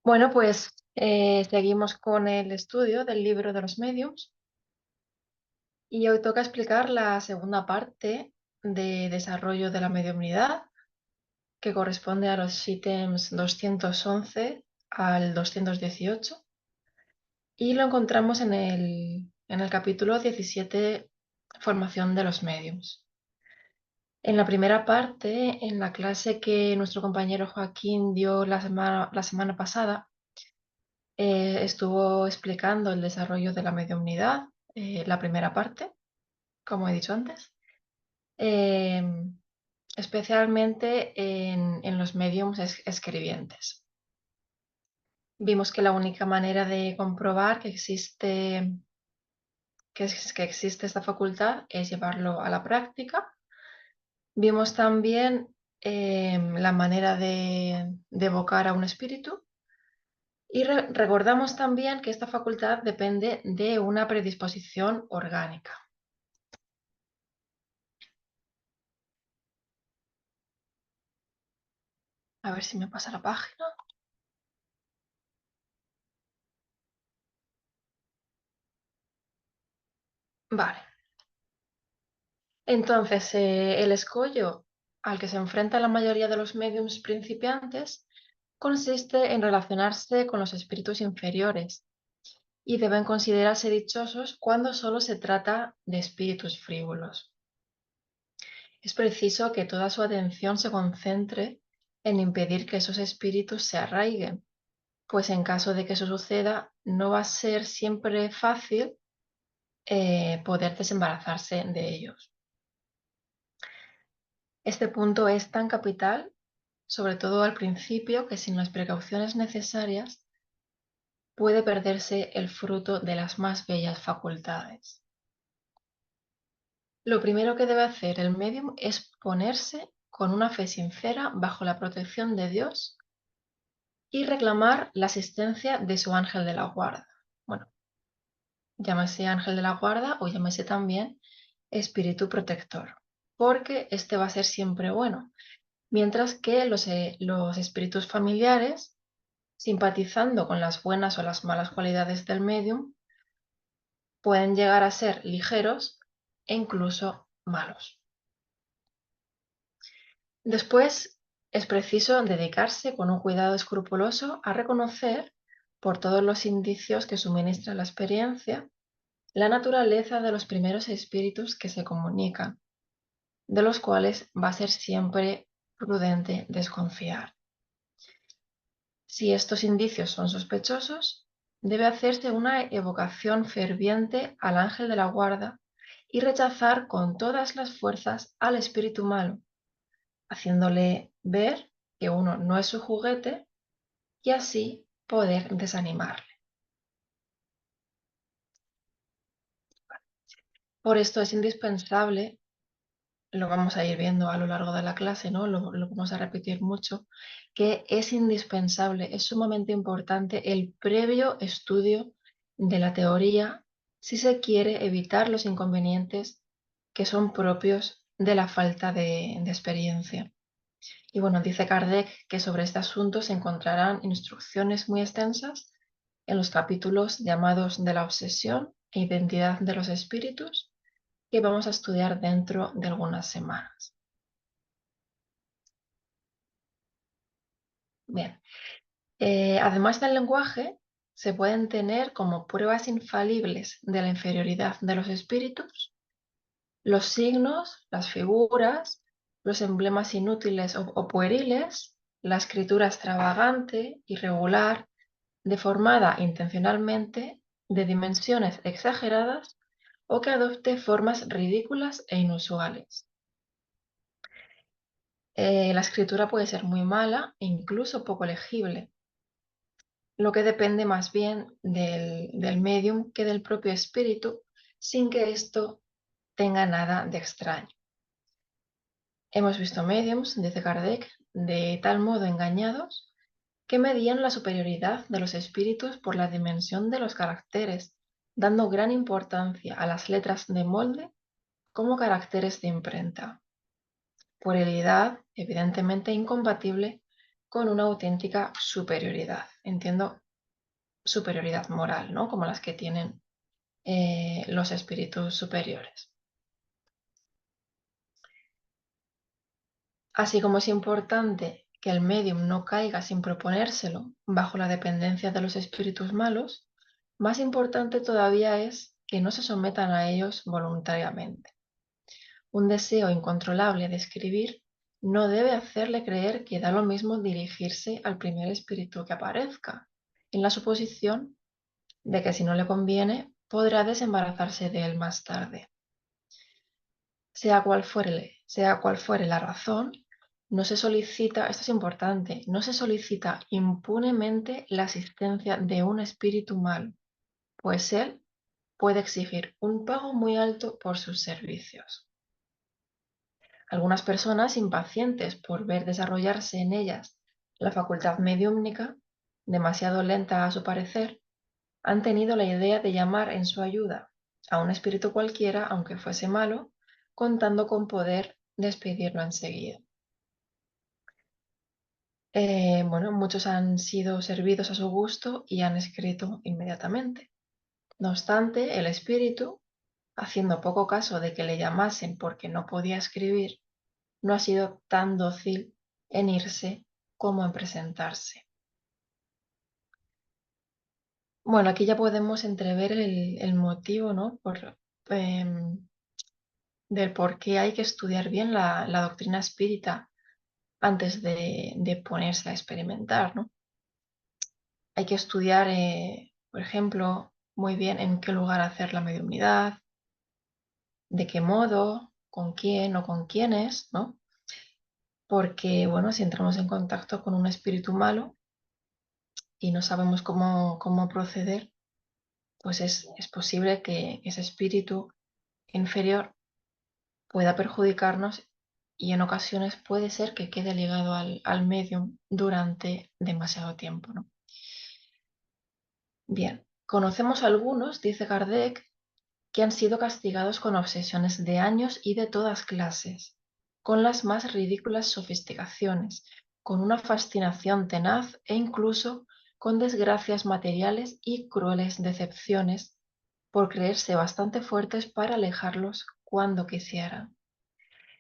Bueno, pues seguimos con el estudio del libro de los mediums y hoy toca explicar la segunda parte de desarrollo de la mediumnidad, que corresponde a los ítems 211 al 218 y lo encontramos en el capítulo 17, formación de los mediums. En la primera parte, en la clase que nuestro compañero Joaquín dio la semana pasada, estuvo explicando el desarrollo de la mediumnidad, la primera parte, como he dicho antes, eh, especialmente en los mediums escribientes. Vimos que la única manera de comprobar que existe esta facultad es llevarlo a la práctica. Vimos también la manera de evocar a un espíritu. Y recordamos también que esta facultad depende de una predisposición orgánica. A ver si me pasa la página. Vale. Entonces, el escollo al que se enfrenta la mayoría de los mediums principiantes consiste en relacionarse con los espíritus inferiores y deben considerarse dichosos cuando solo se trata de espíritus frívolos. Es preciso que toda su atención se concentre en impedir que esos espíritus se arraiguen, pues en caso de que eso suceda, no va a ser siempre fácil poder desembarazarse de ellos. Este punto es tan capital, sobre todo al principio, que sin las precauciones necesarias puede perderse el fruto de las más bellas facultades. Lo primero que debe hacer el medium es ponerse con una fe sincera bajo la protección de Dios y reclamar la asistencia de su ángel de la guarda. Bueno, llámese ángel de la guarda o llámese también espíritu protector, porque este va a ser siempre bueno, mientras que los espíritus familiares, simpatizando con las buenas o las malas cualidades del medium, pueden llegar a ser ligeros e incluso malos. Después, es preciso dedicarse con un cuidado escrupuloso a reconocer, por todos los indicios que suministra la experiencia, la naturaleza de los primeros espíritus que se comunican, de los cuales va a ser siempre prudente desconfiar. Si estos indicios son sospechosos, debe hacerse una evocación ferviente al ángel de la guarda y rechazar con todas las fuerzas al espíritu malo, haciéndole ver que uno no es su juguete y así poder desanimarle. Por esto es indispensable, lo vamos a ir viendo a lo largo de la clase, ¿no? Lo vamos a repetir mucho, que es indispensable, es sumamente importante el previo estudio de la teoría si se quiere evitar los inconvenientes que son propios de la falta de experiencia. Y bueno, dice Kardec que sobre este asunto se encontrarán instrucciones muy extensas en los capítulos llamados de la obsesión e identidad de los espíritus, que vamos a estudiar dentro de algunas semanas. Bien, además del lenguaje, se pueden tener como pruebas infalibles de la inferioridad de los espíritus los signos, las figuras, los emblemas inútiles o pueriles, la escritura extravagante, irregular, deformada intencionalmente, de dimensiones exageradas o que adopte formas ridículas e inusuales. La escritura puede ser muy mala e incluso poco legible, lo que depende más bien del medium que del propio espíritu, sin que esto tenga nada de extraño. Hemos visto mediums, dice Kardec, de tal modo engañados que medían la superioridad de los espíritus por la dimensión de los caracteres, dando gran importancia a las letras de molde como caracteres de imprenta. Puerilidad evidentemente incompatible con una auténtica superioridad. Entiendo superioridad moral, ¿no? Como las que tienen los espíritus superiores. Así como es importante que el medium no caiga sin proponérselo bajo la dependencia de los espíritus malos, más importante todavía es que no se sometan a ellos voluntariamente. Un deseo incontrolable de escribir no debe hacerle creer que da lo mismo dirigirse al primer espíritu que aparezca, en la suposición de que si no le conviene, podrá desembarazarse de él más tarde. Sea cual fuere la razón, no se solicita, esto es importante, no se solicita impunemente la asistencia de un espíritu malo, pues él puede exigir un pago muy alto por sus servicios. Algunas personas, impacientes por ver desarrollarse en ellas la facultad mediúmnica, demasiado lenta a su parecer, han tenido la idea de llamar en su ayuda a un espíritu cualquiera, aunque fuese malo, contando con poder despedirlo enseguida. Bueno, muchos han sido servidos a su gusto y han escrito inmediatamente. No obstante, el espíritu, haciendo poco caso de que le llamasen porque no podía escribir, no ha sido tan dócil en irse como en presentarse. Bueno, aquí ya podemos entrever el motivo, ¿no? Del por qué hay que estudiar bien la doctrina espírita antes de ponerse a experimentar, ¿no? Hay que estudiar, por ejemplo, muy bien en qué lugar hacer la mediunidad, de qué modo, con quién o con quiénes, ¿no? Porque, bueno, si entramos en contacto con un espíritu malo y no sabemos cómo proceder, pues es posible que ese espíritu inferior pueda perjudicarnos y en ocasiones puede ser que quede ligado al medium durante demasiado tiempo, ¿no? Bien, conocemos algunos, dice Kardec, que han sido castigados con obsesiones de años y de todas clases, con las más ridículas sofisticaciones, con una fascinación tenaz e incluso con desgracias materiales y crueles decepciones, por creerse bastante fuertes para alejarlos cuando quisieran.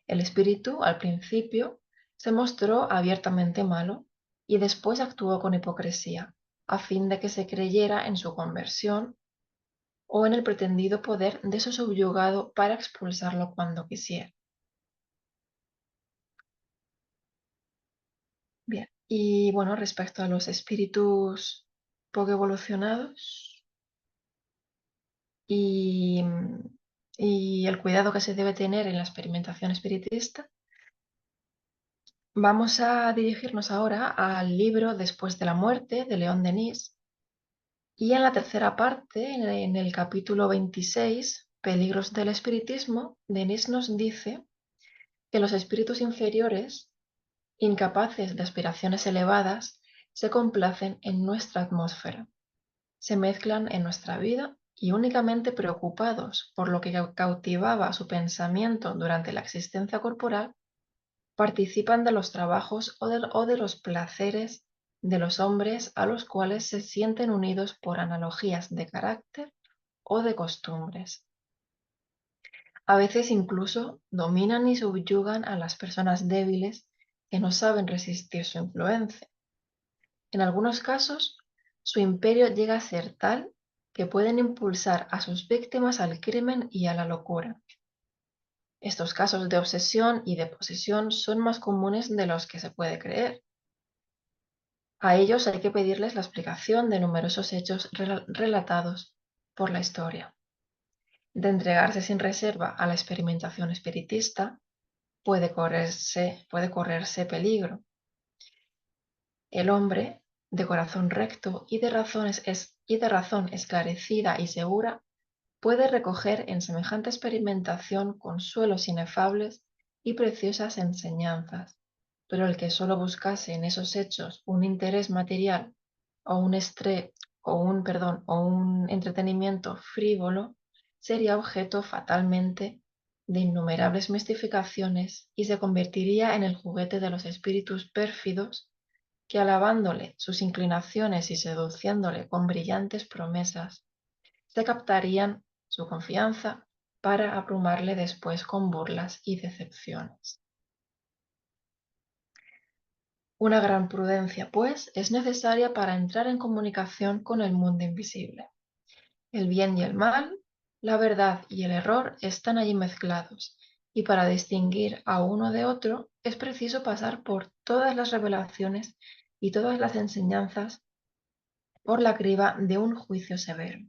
El espíritu, al principio, se mostró abiertamente malo y después actuó con hipocresía, a fin de que se creyera en su conversión o en el pretendido poder de su subyugado para expulsarlo cuando quisiera. Bien, y bueno, respecto a los espíritus poco evolucionados y, y el cuidado que se debe tener en la experimentación espiritista, vamos a dirigirnos ahora al libro Después de la muerte de León Denis y en la tercera parte, en el capítulo 26, Peligros del espiritismo, Denis nos dice que los espíritus inferiores, incapaces de aspiraciones elevadas, se complacen en nuestra atmósfera, se mezclan en nuestra vida y únicamente preocupados por lo que cautivaba su pensamiento durante la existencia corporal, participan de los trabajos o de los placeres de los hombres a los cuales se sienten unidos por analogías de carácter o de costumbres. A veces incluso dominan y subyugan a las personas débiles que no saben resistir su influencia. En algunos casos, su imperio llega a ser tal que pueden impulsar a sus víctimas al crimen y a la locura. Estos casos de obsesión y de posesión son más comunes de los que se puede creer. A ellos hay que pedirles la explicación de numerosos hechos relatados por la historia. De entregarse sin reserva a la experimentación espiritista, puede correrse peligro. El hombre, de corazón recto y de razón esclarecida y segura, puede recoger en semejante experimentación consuelos inefables y preciosas enseñanzas, pero el que solo buscase en esos hechos un interés material o un entretenimiento frívolo, sería objeto fatalmente de innumerables mistificaciones y se convertiría en el juguete de los espíritus pérfidos que alabándole sus inclinaciones y seduciéndole con brillantes promesas, se captarían su confianza para abrumarle después con burlas y decepciones. Una gran prudencia, pues, es necesaria para entrar en comunicación con el mundo invisible. El bien y el mal, la verdad y el error están allí mezclados, y para distinguir a uno de otro es preciso pasar por todas las revelaciones y todas las enseñanzas por la criba de un juicio severo.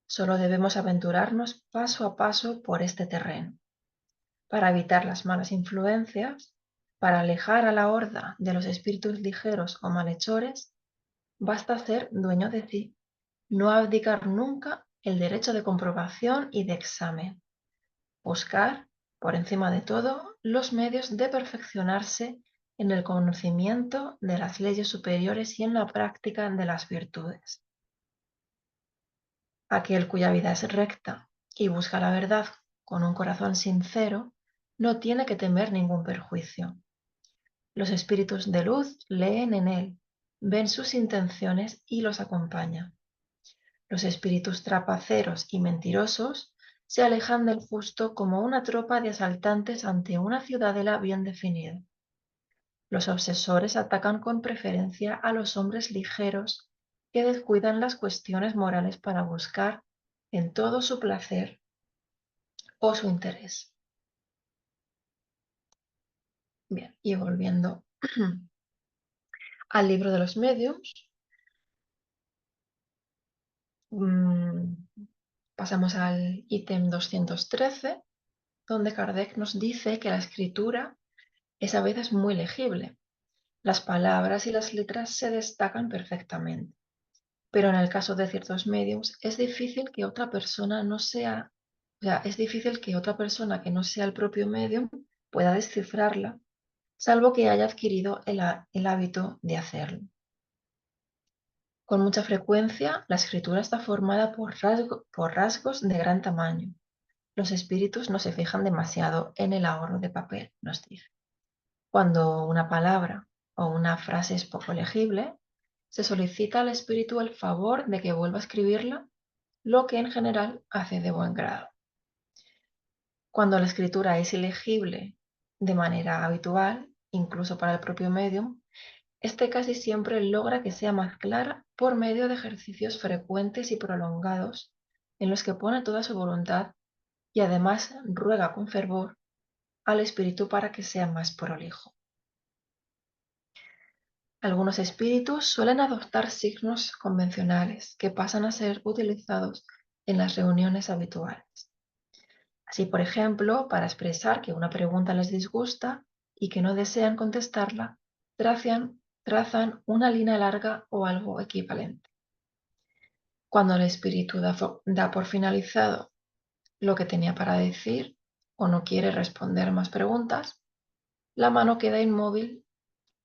Solo debemos aventurarnos paso a paso por este terreno, para evitar las malas influencias, para alejar a la horda de los espíritus ligeros o malhechores. Basta ser dueño de sí, no abdicar nunca el derecho de comprobación y de examen. Buscar, por encima de todo, los medios de perfeccionarse en el conocimiento de las leyes superiores y en la práctica de las virtudes. Aquel cuya vida es recta y busca la verdad con un corazón sincero, no tiene que temer ningún perjuicio. Los espíritus de luz leen en él, ven sus intenciones y los acompañan. Los espíritus trapaceros y mentirosos se alejan del justo como una tropa de asaltantes ante una ciudadela bien definida. Los obsesores atacan con preferencia a los hombres ligeros que descuidan las cuestiones morales para buscar en todo su placer o su interés. Bien, y volviendo al libro de los mediums, pasamos al ítem 213, donde Kardec nos dice que la escritura es a veces muy legible. Las palabras y las letras se destacan perfectamente, pero en el caso de ciertos mediums es difícil que otra persona no sea, es difícil que otra persona que no sea el propio medium pueda descifrarla, salvo que haya adquirido el hábito de hacerlo. Con mucha frecuencia, la escritura está formada por rasgos de gran tamaño. Los espíritus no se fijan demasiado en el ahorro de papel, nos dice. Cuando una palabra o una frase es poco legible, se solicita al espíritu el favor de que vuelva a escribirla, lo que en general hace de buen grado. Cuando la escritura es ilegible de manera habitual, incluso para el propio medium, este casi siempre logra que sea más clara por medio de ejercicios frecuentes y prolongados en los que pone toda su voluntad y además ruega con fervor al espíritu para que sea más prolijo. Algunos espíritus suelen adoptar signos convencionales que pasan a ser utilizados en las reuniones habituales. Así, por ejemplo, para expresar que una pregunta les disgusta y que no desean contestarla, trazan una línea larga o algo equivalente. Cuando el espíritu da por finalizado lo que tenía para decir o no quiere responder más preguntas, la mano queda inmóvil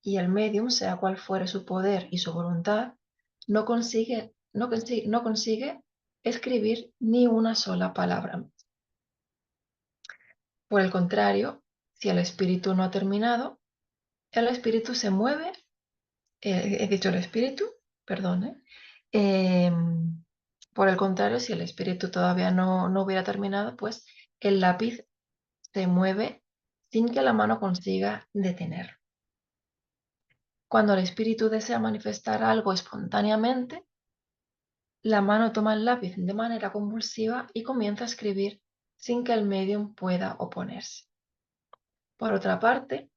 y el medium, sea cual fuere su poder y su voluntad, no consigue escribir ni una sola palabra. Por el contrario, si el espíritu no ha terminado, el espíritu se mueve, he dicho el espíritu, perdón. Por el contrario, si el espíritu todavía no hubiera terminado, pues el lápiz se mueve sin que la mano consiga detener. Cuando el espíritu desea manifestar algo espontáneamente, la mano toma el lápiz de manera convulsiva y comienza a escribir sin que el medium pueda oponerse. Por otra parte,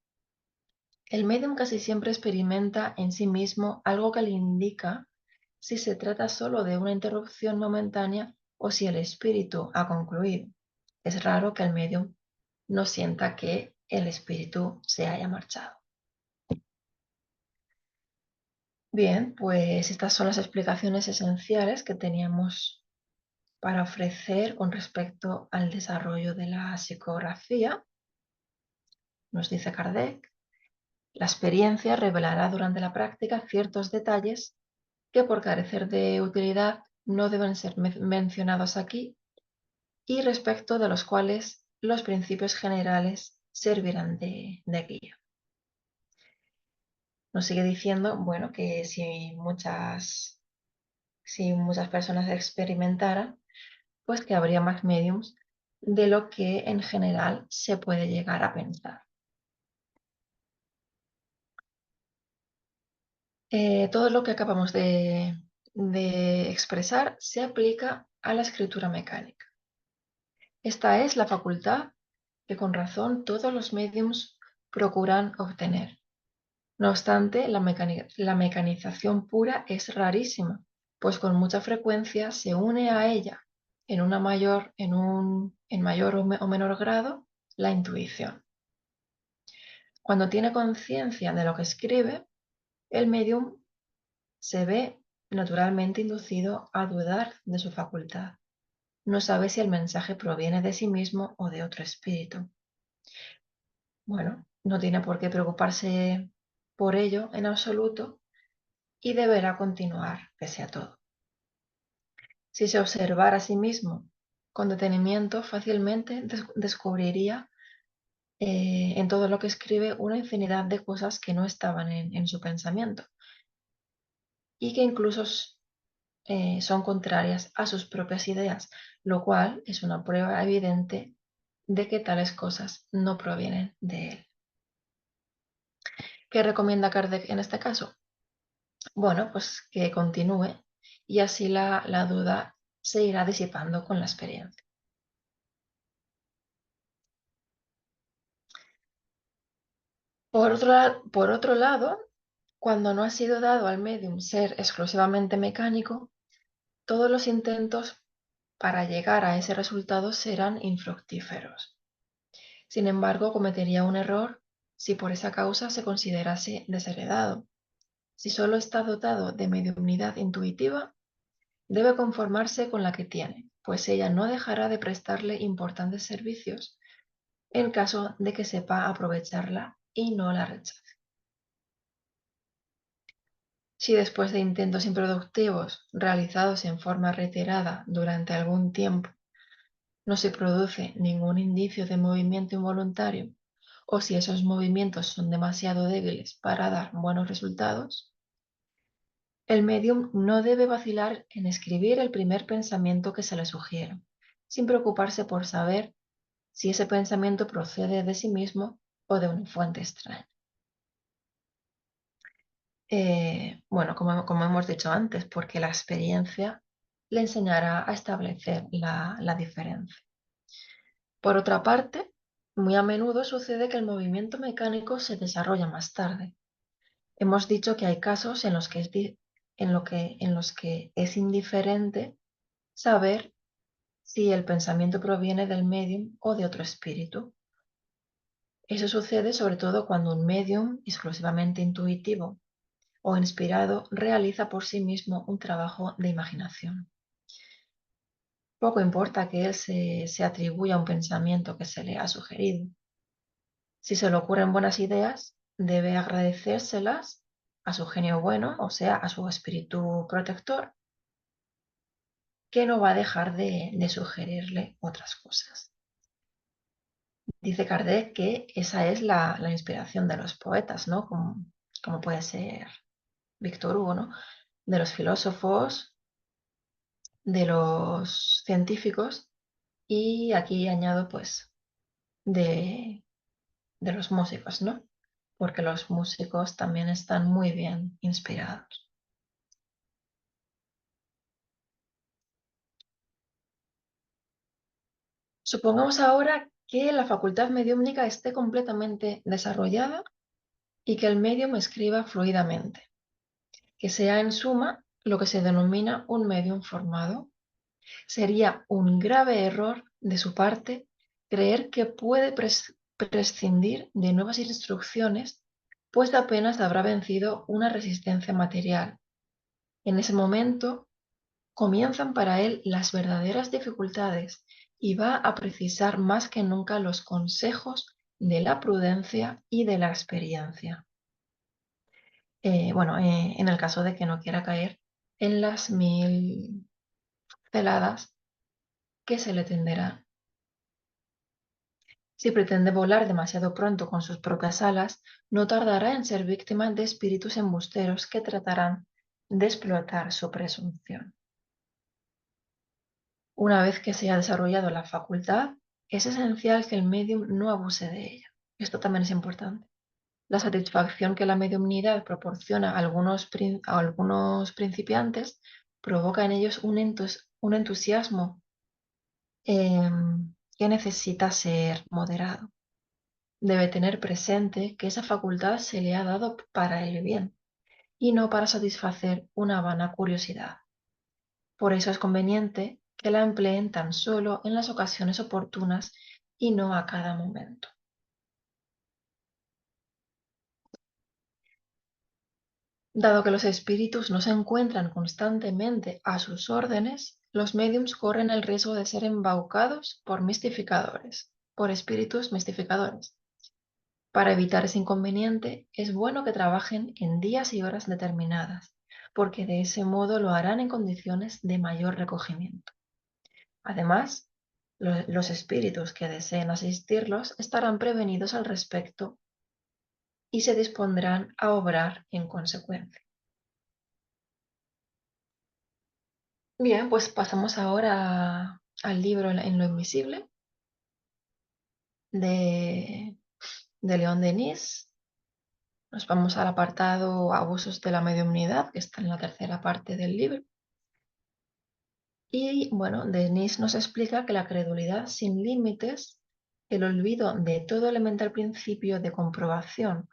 el medium casi siempre experimenta en sí mismo algo que le indica si se trata solo de una interrupción momentánea o si el espíritu ha concluido. Es raro que el medium no sienta que el espíritu se haya marchado. Bien, pues estas son las explicaciones esenciales que teníamos para ofrecer con respecto al desarrollo de la psicografía. Nos dice Kardec, la experiencia revelará durante la práctica ciertos detalles que por carecer de utilidad no deben ser mencionados aquí y respecto de los cuales los principios generales servirán de guía. Nos sigue diciendo, bueno, que si muchas personas experimentaran, pues que habría más mediums de lo que en general se puede llegar a pensar. Todo lo que acabamos de expresar se aplica a la escritura mecánica. Esta es la facultad que con razón todos los mediums procuran obtener. No obstante, la mecanización pura es rarísima, pues con mucha frecuencia se une a ella en mayor o menor grado la intuición. Cuando tiene conciencia de lo que escribe, el medium se ve naturalmente inducido a dudar de su facultad. No sabe si el mensaje proviene de sí mismo o de otro espíritu. Bueno, no tiene por qué preocuparse por ello en absoluto y deberá continuar pese a todo. Si se observara a sí mismo con detenimiento, fácilmente descubriría en todo lo que escribe una infinidad de cosas que no estaban en su pensamiento y que incluso son contrarias a sus propias ideas, lo cual es una prueba evidente de que tales cosas no provienen de él. ¿Qué recomienda Kardec en este caso? Bueno, pues que continúe y así la duda se irá disipando con la experiencia. Por otro lado, cuando no ha sido dado al medium ser exclusivamente mecánico, todos los intentos para llegar a ese resultado serán infructíferos. Sin embargo, cometería un error si por esa causa se considerase desheredado. Si solo está dotado de mediunidad intuitiva, debe conformarse con la que tiene, pues ella no dejará de prestarle importantes servicios en caso de que sepa aprovecharla y no la rechace. Si después de intentos improductivos realizados en forma reiterada durante algún tiempo no se produce ningún indicio de movimiento involuntario o si esos movimientos son demasiado débiles para dar buenos resultados, el medium no debe vacilar en escribir el primer pensamiento que se le sugiera, sin preocuparse por saber si ese pensamiento procede de sí mismo o de una fuente extraña. Bueno, como hemos dicho antes, porque la experiencia le enseñará a establecer la diferencia. Por otra parte, muy a menudo sucede que el movimiento mecánico se desarrolla más tarde. Hemos dicho que hay casos en los que es indiferente saber si el pensamiento proviene del medium o de otro espíritu. Eso sucede sobre todo cuando un medium exclusivamente intuitivo o inspirado realiza por sí mismo un trabajo de imaginación. Poco importa que él se atribuya un pensamiento que se le ha sugerido. Si se le ocurren buenas ideas, debe agradecérselas a su genio bueno, o sea, a su espíritu protector, que no va a dejar de sugerirle otras cosas. Dice Kardec que esa es la inspiración de los poetas, ¿no? Como puede ser Víctor Hugo, ¿no? De los filósofos, de los científicos y aquí añado pues de, de los músicos, ¿no? Porque los músicos también están muy bien inspirados. Supongamos ahora que la facultad mediúmnica esté completamente desarrollada y que el medium escriba fluidamente, que sea en suma lo que se denomina un medium formado. Sería un grave error de su parte creer que puede prescindir de nuevas instrucciones, pues apenas habrá vencido una resistencia material. En ese momento comienzan para él las verdaderas dificultades y va a precisar más que nunca los consejos de la prudencia y de la experiencia. En el caso de que no quiera caer en las 1000 celadas que se le tenderán. Si pretende volar demasiado pronto con sus propias alas, no tardará en ser víctima de espíritus embusteros que tratarán de explotar su presunción. Una vez que se ha desarrollado la facultad, es esencial que el medium no abuse de ella. Esto también es importante. La satisfacción que la mediumnidad proporciona a algunos principiantes provoca en ellos un entusiasmo que necesita ser moderado. Debe tener presente que esa facultad se le ha dado para el bien y no para satisfacer una vana curiosidad. Por eso es conveniente que la empleen tan solo en las ocasiones oportunas y no a cada momento. Dado que los espíritus no se encuentran constantemente a sus órdenes, los médiums corren el riesgo de ser embaucados por espíritus mistificadores. Para evitar ese inconveniente, es bueno que trabajen en días y horas determinadas, porque de ese modo lo harán en condiciones de mayor recogimiento. Además, los espíritus que deseen asistirlos estarán prevenidos al respecto y se dispondrán a obrar en consecuencia. Bien, pues pasamos ahora al libro En lo invisible de, de León Denis. Nos vamos al apartado Abusos de la mediumnidad, que está en la tercera parte del libro. Y bueno, Denis nos explica que la credulidad sin límites, el olvido de todo elemental principio de comprobación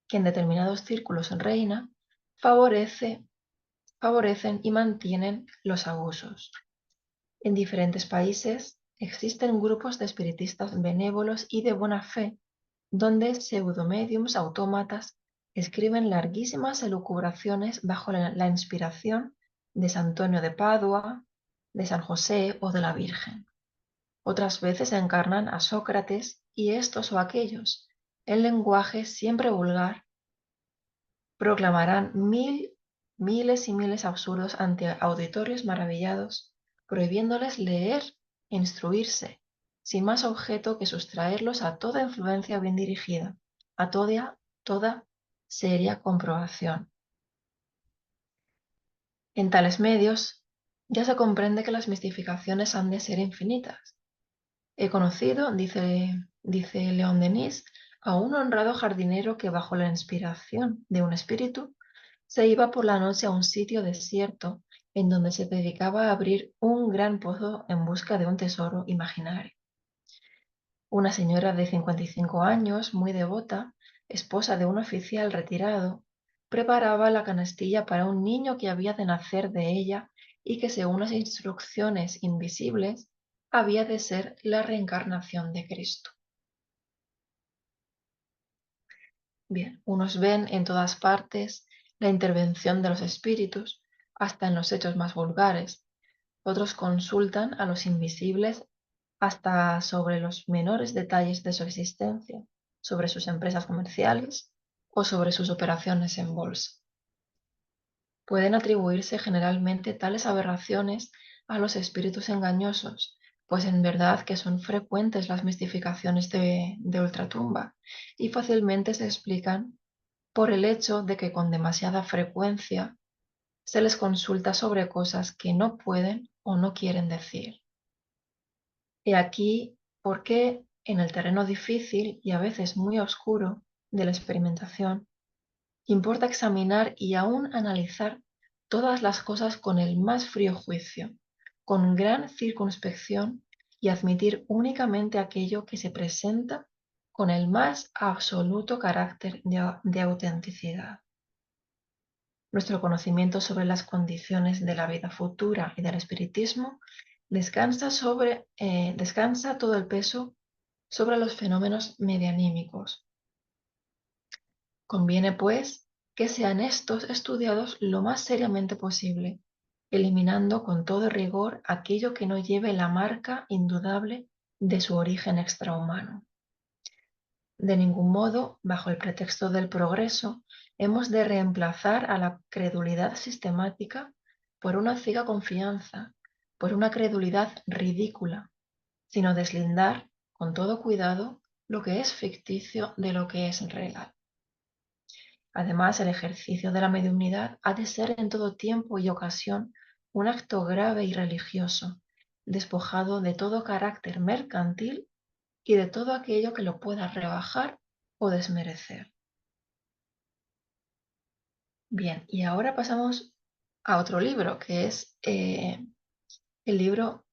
que en determinados círculos reina, favorecen y mantienen los abusos. En diferentes países existen grupos de espiritistas benévolos y de buena fe, donde pseudomediums autómatas escriben larguísimas elucubraciones bajo la inspiración de San Antonio de Padua, de San José o de la Virgen. Otras veces encarnan a Sócrates y estos o aquellos, en lenguaje siempre vulgar, proclamarán miles y miles absurdos ante auditorios maravillados, prohibiéndoles leer e instruirse, sin más objeto que sustraerlos a toda influencia bien dirigida, a toda seria comprobación. En tales medios ya se comprende que las mistificaciones han de ser infinitas. He conocido, dice León Denis, a un honrado jardinero que bajo la inspiración de un espíritu se iba por la noche a un sitio desierto en donde se dedicaba a abrir un gran pozo en busca de un tesoro imaginario. Una señora de 55 años, muy devota, esposa de un oficial retirado, preparaba la canastilla para un niño que había de nacer de ella y que según las instrucciones invisibles había de ser la reencarnación de Cristo. Bien, unos ven en todas partes la intervención de los espíritus, hasta en los hechos más vulgares. Otros consultan a los invisibles hasta sobre los menores detalles de su existencia, sobre sus empresas comerciales o sobre sus operaciones en bolsa. Pueden atribuirse generalmente tales aberraciones a los espíritus engañosos, pues en verdad que son frecuentes las mistificaciones de ultratumba y fácilmente se explican por el hecho de que con demasiada frecuencia se les consulta sobre cosas que no pueden o no quieren decir. He aquí por qué en el terreno difícil y a veces muy oscuro de la experimentación, importa examinar y aún analizar todas las cosas con el más frío juicio, con gran circunspección y admitir únicamente aquello que se presenta con el más absoluto carácter de autenticidad. Nuestro conocimiento sobre las condiciones de la vida futura y del espiritismo descansa todo el peso sobre los fenómenos medianímicos. Conviene, pues, que sean estos estudiados lo más seriamente posible, eliminando con todo rigor aquello que no lleve la marca indudable de su origen extrahumano. De ningún modo, bajo el pretexto del progreso, hemos de reemplazar a la credulidad sistemática por una ciega confianza, por una credulidad ridícula, sino deslindar con todo cuidado lo que es ficticio de lo que es real. Además, el ejercicio de la mediumnidad ha de ser en todo tiempo y ocasión un acto grave y religioso, despojado de todo carácter mercantil y de todo aquello que lo pueda rebajar o desmerecer. Bien, y ahora pasamos a otro libro, que es el libro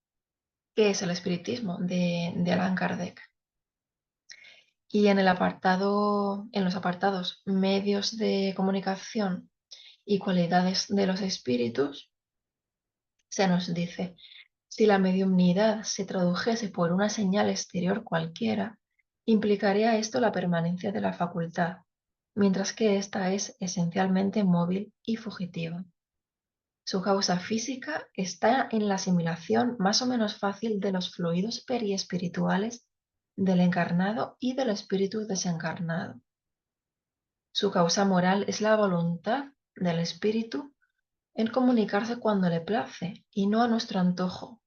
¿Qué es el espiritismo? De Allan Kardec. Y en los apartados medios de comunicación y cualidades de los espíritus, se nos dice, si la mediumnidad se tradujese por una señal exterior cualquiera, implicaría esto la permanencia de la facultad, mientras que ésta es esencialmente móvil y fugitiva. Su causa física está en la asimilación más o menos fácil de los fluidos periespirituales del encarnado y del espíritu desencarnado. Su causa moral es la voluntad del espíritu en comunicarse cuando le place y no a nuestro antojo,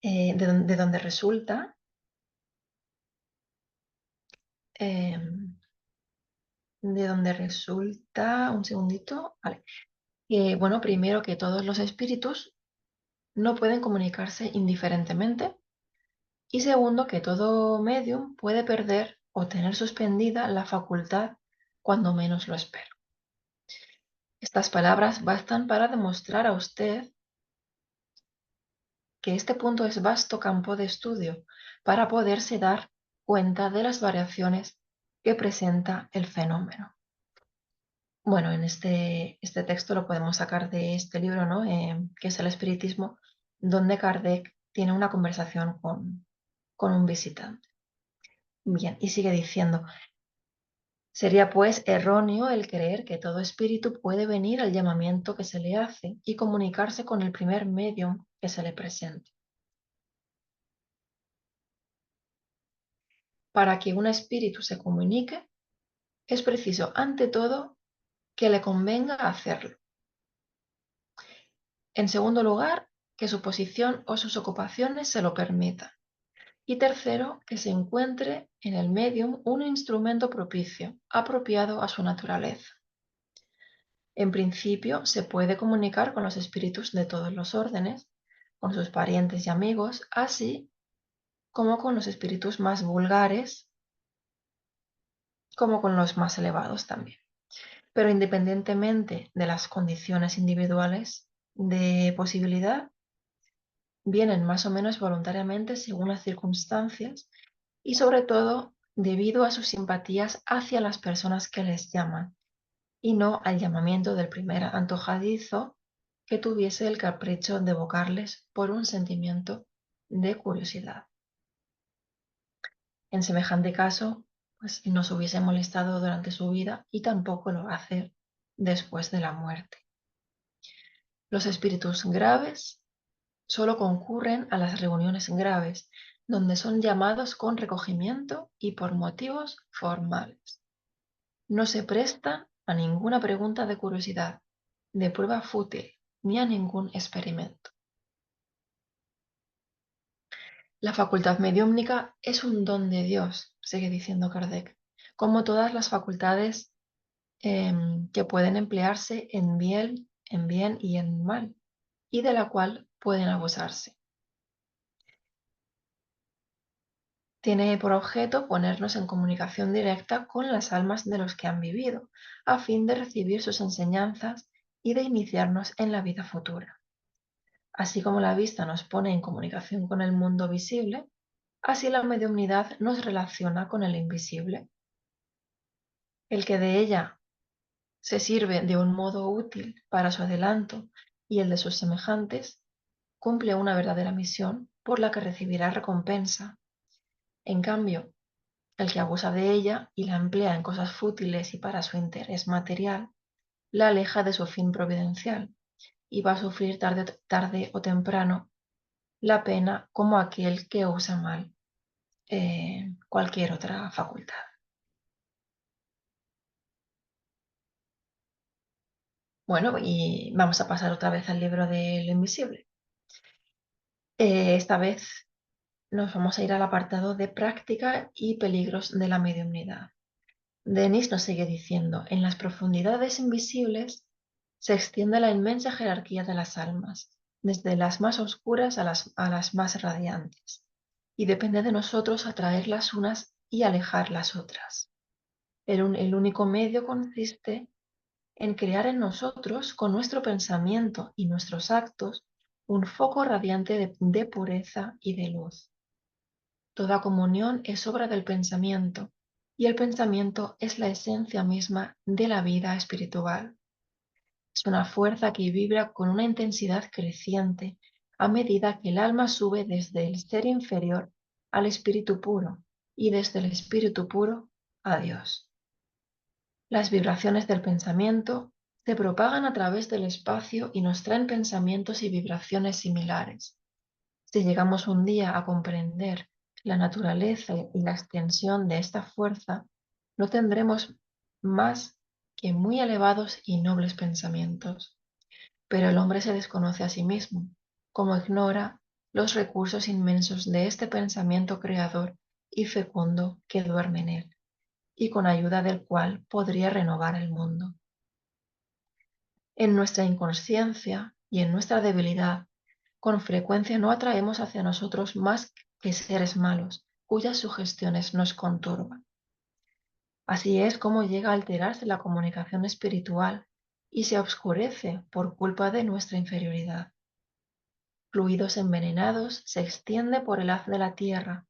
de donde resulta, em, un segundito, vale, bueno, primero que todos los espíritus no pueden comunicarse indiferentemente y segundo que todo medium puede perder o tener suspendida la facultad cuando menos lo espera. Estas palabras bastan para demostrar a usted que este punto es vasto campo de estudio para poderse dar cuenta de las variaciones que presenta el fenómeno. Bueno, en este texto lo podemos sacar de este libro, ¿no? Que es el espiritismo, donde Kardec tiene una conversación con un visitante. Bien, y sigue diciendo, sería pues erróneo el creer que todo espíritu puede venir al llamamiento que se le hace y comunicarse con el primer medium que se le presente. Para que un espíritu se comunique, es preciso, ante todo, que le convenga hacerlo. En segundo lugar, que su posición o sus ocupaciones se lo permitan. Y tercero, que se encuentre en el medium un instrumento propicio, apropiado a su naturaleza. En principio, se puede comunicar con los espíritus de todos los órdenes, con sus parientes y amigos, así como con los espíritus más vulgares, como con los más elevados también. Pero independientemente de las condiciones individuales de posibilidad, vienen más o menos voluntariamente según las circunstancias y sobre todo debido a sus simpatías hacia las personas que les llaman y no al llamamiento del primer antojadizo que tuviese el capricho de evocarles por un sentimiento de curiosidad. En semejante caso, pues nos hubiese molestado durante su vida y tampoco lo va a hacer después de la muerte. Los espíritus graves solo concurren a las reuniones graves, donde son llamados con recogimiento y por motivos formales. No se prestan a ninguna pregunta de curiosidad, de prueba fútil, ni a ningún experimento. La facultad mediúmnica es un don de Dios, sigue diciendo Kardec, como todas las facultades que pueden emplearse en bien y en mal, y de la cual pueden abusarse. Tiene por objeto ponernos en comunicación directa con las almas de los que han vivido, a fin de recibir sus enseñanzas y de iniciarnos en la vida futura. Así como la vista nos pone en comunicación con el mundo visible, así la mediumnidad nos relaciona con el invisible. El que de ella se sirve de un modo útil para su adelanto y el de sus semejantes, cumple una verdadera misión por la que recibirá recompensa. En cambio, el que abusa de ella y la emplea en cosas fútiles y para su interés material, la aleja de su fin providencial y va a sufrir tarde o temprano la pena como aquel que usa mal cualquier otra facultad. Bueno, y vamos a pasar otra vez al libro de lo invisible. Esta vez nos vamos a ir al apartado de práctica y peligros de la mediumnidad. Denis nos sigue diciendo, en las profundidades invisibles se extiende la inmensa jerarquía de las almas, desde las más oscuras a las más radiantes, y depende de nosotros atraer las unas y alejar las otras. El único medio consiste en crear en nosotros, con nuestro pensamiento y nuestros actos, un foco radiante de pureza y de luz. Toda comunión es obra del pensamiento, y el pensamiento es la esencia misma de la vida espiritual. Es una fuerza que vibra con una intensidad creciente a medida que el alma sube desde el ser inferior al espíritu puro y desde el espíritu puro a Dios. Las vibraciones del pensamiento se propagan a través del espacio y nos traen pensamientos y vibraciones similares. Si llegamos un día a comprender la naturaleza y la extensión de esta fuerza, no tendremos más que muy elevados y nobles pensamientos. Pero el hombre se desconoce a sí mismo, como ignora los recursos inmensos de este pensamiento creador y fecundo que duerme en él, y con ayuda del cual podría renovar el mundo. En nuestra inconsciencia y en nuestra debilidad, con frecuencia no atraemos hacia nosotros más que seres malos, cuyas sugestiones nos conturban. Así es como llega a alterarse la comunicación espiritual y se obscurece por culpa de nuestra inferioridad. Fluidos envenenados se extiende por el haz de la tierra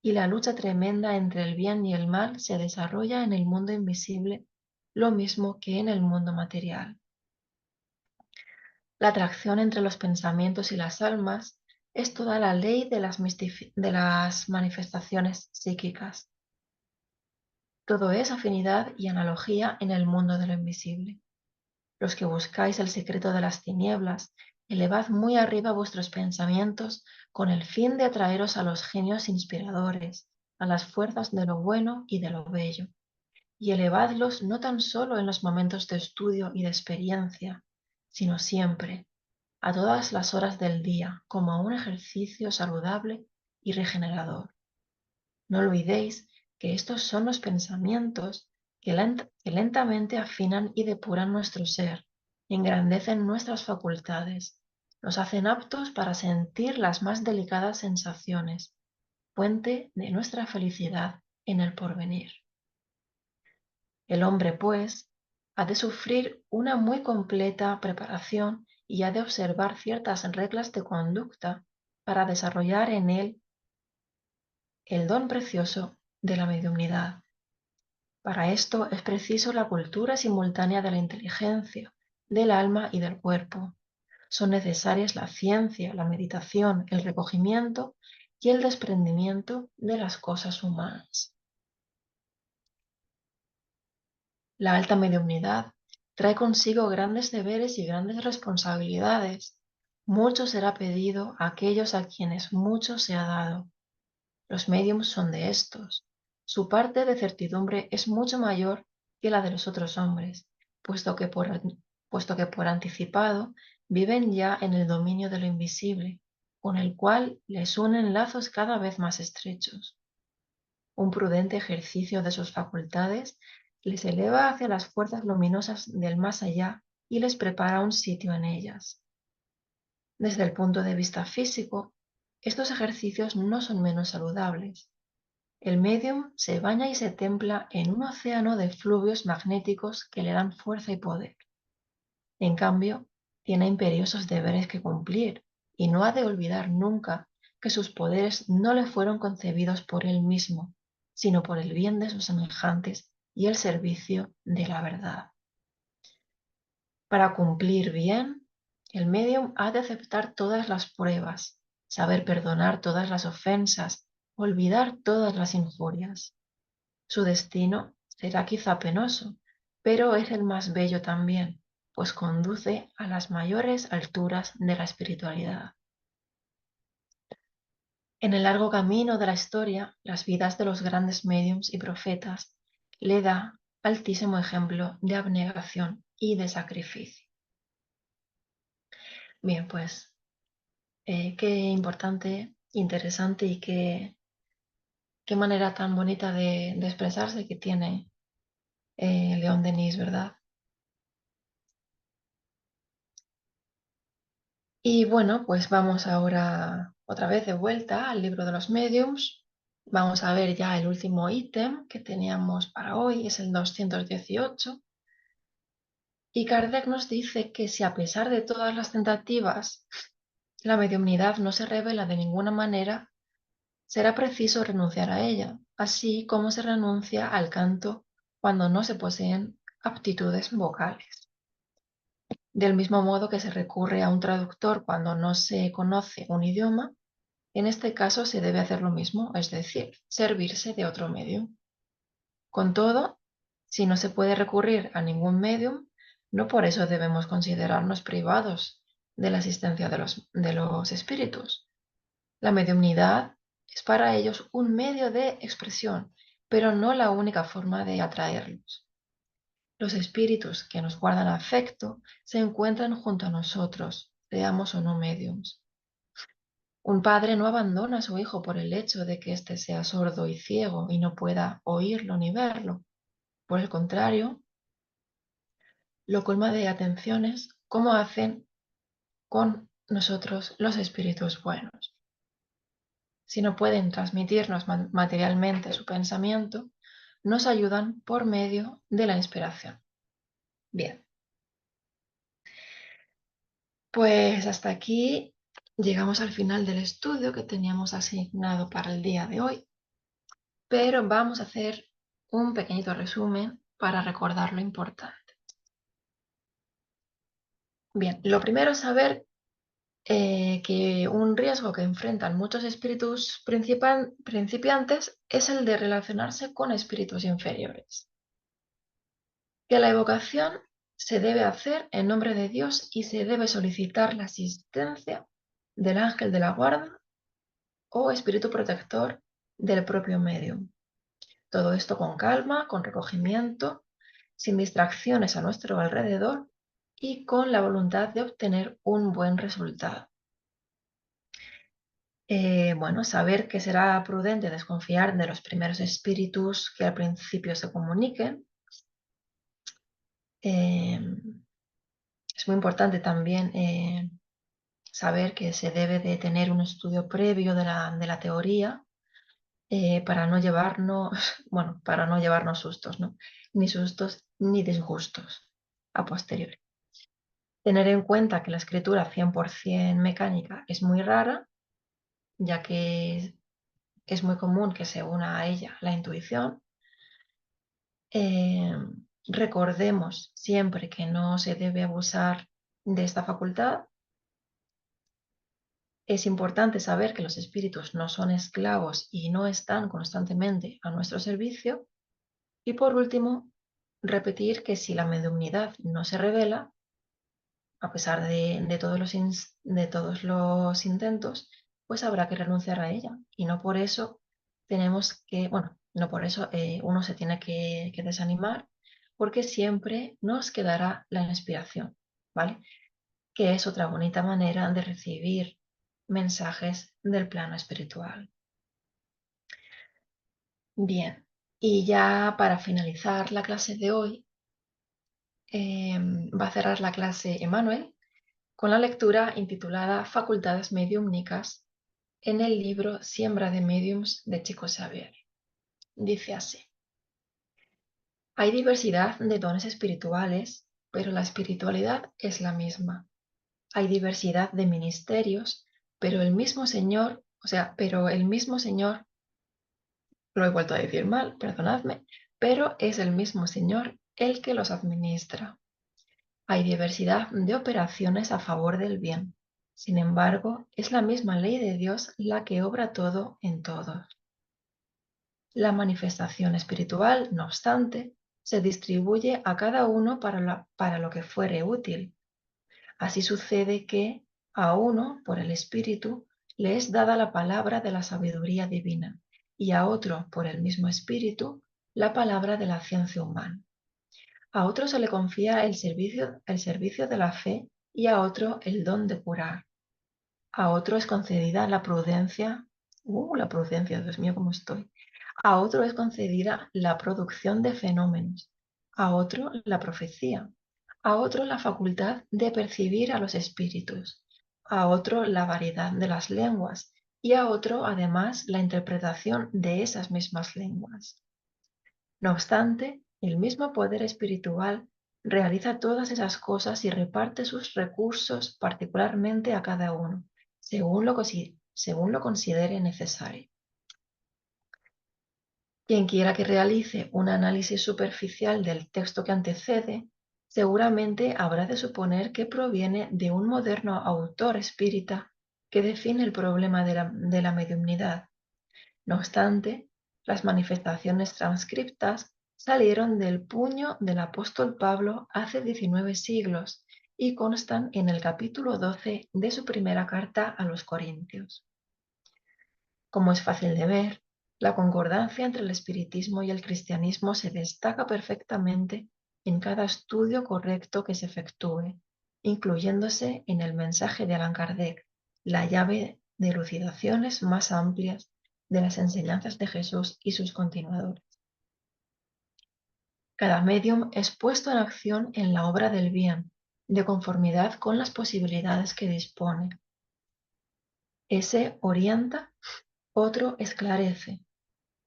y la lucha tremenda entre el bien y el mal se desarrolla en el mundo invisible, lo mismo que en el mundo material. La atracción entre los pensamientos y las almas es toda la ley de las manifestaciones psíquicas. Todo es afinidad y analogía en el mundo de lo invisible. Los que buscáis el secreto de las tinieblas, elevad muy arriba vuestros pensamientos con el fin de atraeros a los genios inspiradores, a las fuerzas de lo bueno y de lo bello. Y elevadlos no tan solo en los momentos de estudio y de experiencia, sino siempre, a todas las horas del día, como un ejercicio saludable y regenerador. No olvidéis que estos son los pensamientos que lentamente afinan y depuran nuestro ser, engrandecen nuestras facultades, nos hacen aptos para sentir las más delicadas sensaciones, fuente de nuestra felicidad en el porvenir. El hombre, pues, ha de sufrir una muy completa preparación y ha de observar ciertas reglas de conducta para desarrollar en él el don precioso de la mediunidad. Para esto es preciso la cultura simultánea de la inteligencia, del alma y del cuerpo. Son necesarias la ciencia, la meditación, el recogimiento y el desprendimiento de las cosas humanas. La alta mediunidad trae consigo grandes deberes y grandes responsabilidades. Mucho será pedido a aquellos a quienes mucho se ha dado. Los médiums son de estos. Su parte de certidumbre es mucho mayor que la de los otros hombres, puesto que por anticipado viven ya en el dominio de lo invisible, con el cual les unen lazos cada vez más estrechos. Un prudente ejercicio de sus facultades les eleva hacia las fuerzas luminosas del más allá y les prepara un sitio en ellas. Desde el punto de vista físico, estos ejercicios no son menos saludables. El medium se baña y se templa en un océano de fluvios magnéticos que le dan fuerza y poder. En cambio, tiene imperiosos deberes que cumplir y no ha de olvidar nunca que sus poderes no le fueron concebidos por él mismo, sino por el bien de sus semejantes y el servicio de la verdad. Para cumplir bien, el medium ha de aceptar todas las pruebas, saber perdonar todas las ofensas, olvidar todas las injurias. Su destino será quizá penoso, pero es el más bello también, pues conduce a las mayores alturas de la espiritualidad. En el largo camino de la historia, las vidas de los grandes médiums y profetas le da altísimo ejemplo de abnegación y de sacrificio. Bien, pues qué importante interesante y qué manera tan bonita de expresarse que tiene León Denis, ¿verdad? Y bueno, pues vamos ahora otra vez de vuelta al libro de los mediums. Vamos a ver ya el último ítem que teníamos para hoy, es el 218. Y Kardec nos dice que si a pesar de todas las tentativas la mediumnidad no se revela de ninguna manera, será preciso renunciar a ella, así como se renuncia al canto cuando no se poseen aptitudes vocales. Del mismo modo que se recurre a un traductor cuando no se conoce un idioma, en este caso se debe hacer lo mismo, es decir, servirse de otro medium. Con todo, si no se puede recurrir a ningún medium, no por eso debemos considerarnos privados de la asistencia de los espíritus. La mediumnidad es para ellos un medio de expresión, pero no la única forma de atraerlos. Los espíritus que nos guardan afecto se encuentran junto a nosotros, seamos o no mediums. Un padre no abandona a su hijo por el hecho de que éste sea sordo y ciego y no pueda oírlo ni verlo. Por el contrario, lo colma de atenciones como hacen con nosotros los espíritus buenos. Si no pueden transmitirnos materialmente su pensamiento, nos ayudan por medio de la inspiración. Bien, pues hasta aquí llegamos al final del estudio que teníamos asignado para el día de hoy, pero vamos a hacer un pequeñito resumen para recordar lo importante. Bien, lo primero es saber que un riesgo que enfrentan muchos espíritus principiantes es el de relacionarse con espíritus inferiores. Que la evocación se debe hacer en nombre de Dios y se debe solicitar la asistencia del ángel de la guarda o espíritu protector del propio medium. Todo esto con calma, con recogimiento, sin distracciones a nuestro alrededor y con la voluntad de obtener un buen resultado. Bueno, saber que será prudente desconfiar de los primeros espíritus que al principio se comuniquen. Eh, es muy importante también saber que se debe de tener un estudio previo de la teoría para no llevarnos, bueno, para no llevarnos sustos, ¿no? Ni sustos ni disgustos a posteriori. Tener en cuenta que la escritura 100% mecánica es muy rara, ya que es muy común que se una a ella la intuición. Eh, Recordemos siempre que no se debe abusar de esta facultad. Es importante saber que los espíritus no son esclavos y no están constantemente a nuestro servicio. Y por último, repetir que si la mediumnidad no se revela, a pesar de todos los intentos, pues habrá que renunciar a ella. Y no por eso tenemos que, bueno, no por eso uno se tiene que desanimar, porque siempre nos quedará la inspiración, ¿vale? Que es otra bonita manera de recibir mensajes del plano espiritual. Bien, y ya para finalizar la clase de hoy, va a cerrar la clase Emanuel con la lectura intitulada Facultades mediúmnicas en el libro Siembra de Mediums de Chico Xavier. Dice así: hay diversidad de dones espirituales, pero la espiritualidad es la misma. Hay diversidad de ministerios, pero el mismo Señor, lo he vuelto a decir mal, perdonadme, pero es el mismo Señor el que los administra. Hay diversidad de operaciones a favor del bien. Sin embargo, es la misma ley de Dios la que obra todo en todos. La manifestación espiritual, no obstante, se distribuye a cada uno para lo que fuere útil. Así sucede que a uno, por el Espíritu, le es dada la palabra de la sabiduría divina y a otro, por el mismo Espíritu, la palabra de la ciencia humana. A otro se le confía el servicio de la fe y a otro el don de curar. A otro es concedida la prudencia. La prudencia, Dios mío, cómo estoy. A otro es concedida la producción de fenómenos. A otro la profecía. A otro la facultad de percibir a los espíritus. A otro la variedad de las lenguas. Y a otro, además, la interpretación de esas mismas lenguas. No obstante, el mismo poder espiritual realiza todas esas cosas y reparte sus recursos particularmente a cada uno, según lo considere necesario. Quien quiera que realice un análisis superficial del texto que antecede, seguramente habrá de suponer que proviene de un moderno autor espírita que define el problema de la mediumnidad. No obstante, las manifestaciones transcriptas salieron del puño del apóstol Pablo hace 19 siglos y constan en el capítulo 12 de su primera carta a los Corintios. Como es fácil de ver, la concordancia entre el espiritismo y el cristianismo se destaca perfectamente en cada estudio correcto que se efectúe, incluyéndose en el mensaje de Allan Kardec, la llave de elucidaciones más amplias de las enseñanzas de Jesús y sus continuadores. Cada medium es puesto en acción en la obra del bien, de conformidad con las posibilidades que dispone. Ese orienta, otro esclarece.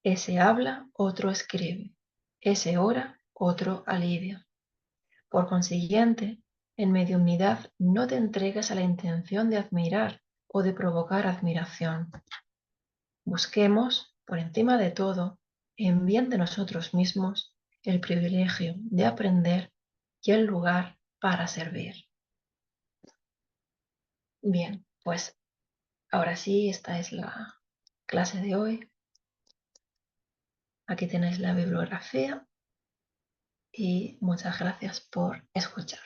Ese habla, otro escribe. Ese ora, otro alivia. Por consiguiente, en mediunidad no te entregues a la intención de admirar o de provocar admiración. Busquemos, por encima de todo, en bien de nosotros mismos, el privilegio de aprender y el lugar para servir. Bien, pues ahora sí, esta es la clase de hoy. Aquí tenéis la bibliografía y muchas gracias por escuchar.